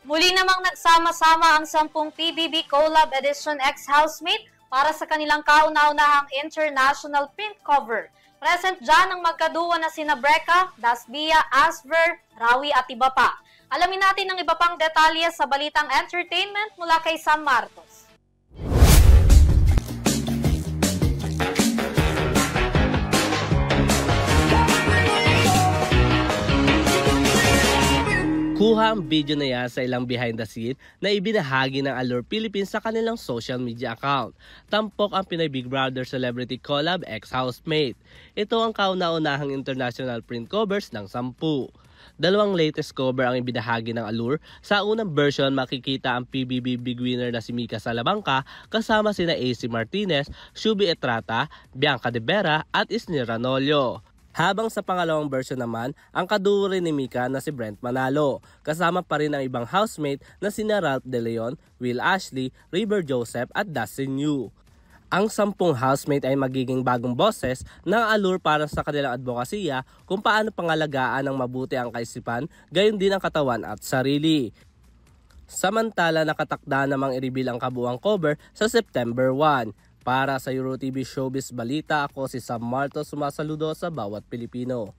Muli namang nagsama-sama ang 10 PBB Collab Edition Ex-Housemate para sa kanilang kauna-unahang international print cover. Present dyan ang magkaduwa na sina Breca, Dasbia, Asver, Rawi at iba pa. Alamin natin ang iba pang detalye sa balitang entertainment mula kay Sam Martos. Kuha ang video na yan sa ilang behind the scene na ibinahagi ng Allure Philippines sa kanilang social media account. Tampok ang Pinoy Big Brother Celebrity Collab Ex-Housemate. Ito ang kauna-unahang international print covers ng 10. Dalawang latest cover ang ibinahagi ng Allure. Sa unang version, makikita ang PBB Big Winner na si Mika Salabangka kasama sina AC Martinez, Shubi Etrata, Bianca De Vera at Isni Ranolio. Habang sa pangalawang version naman, ang kaduo rin ni Mika na si Brent Manalo. Kasama pa rin ang ibang housemate na sina Ralph De Leon, Will Ashley, River Joseph at Dustin Yu. Ang 10 housemate ay magiging bagong bosses ng Allure para sa kanilang advokasya kung paano pangalagaan ng mabuti ang kaisipan, gayon din ang katawan at sarili. Samantala, nakatakda namang i-reveal ang kabuuang cover sa September 1. Para sa EuroTV Showbiz Balita, ako si Sam Martos, sumasaludo sa bawat Pilipino.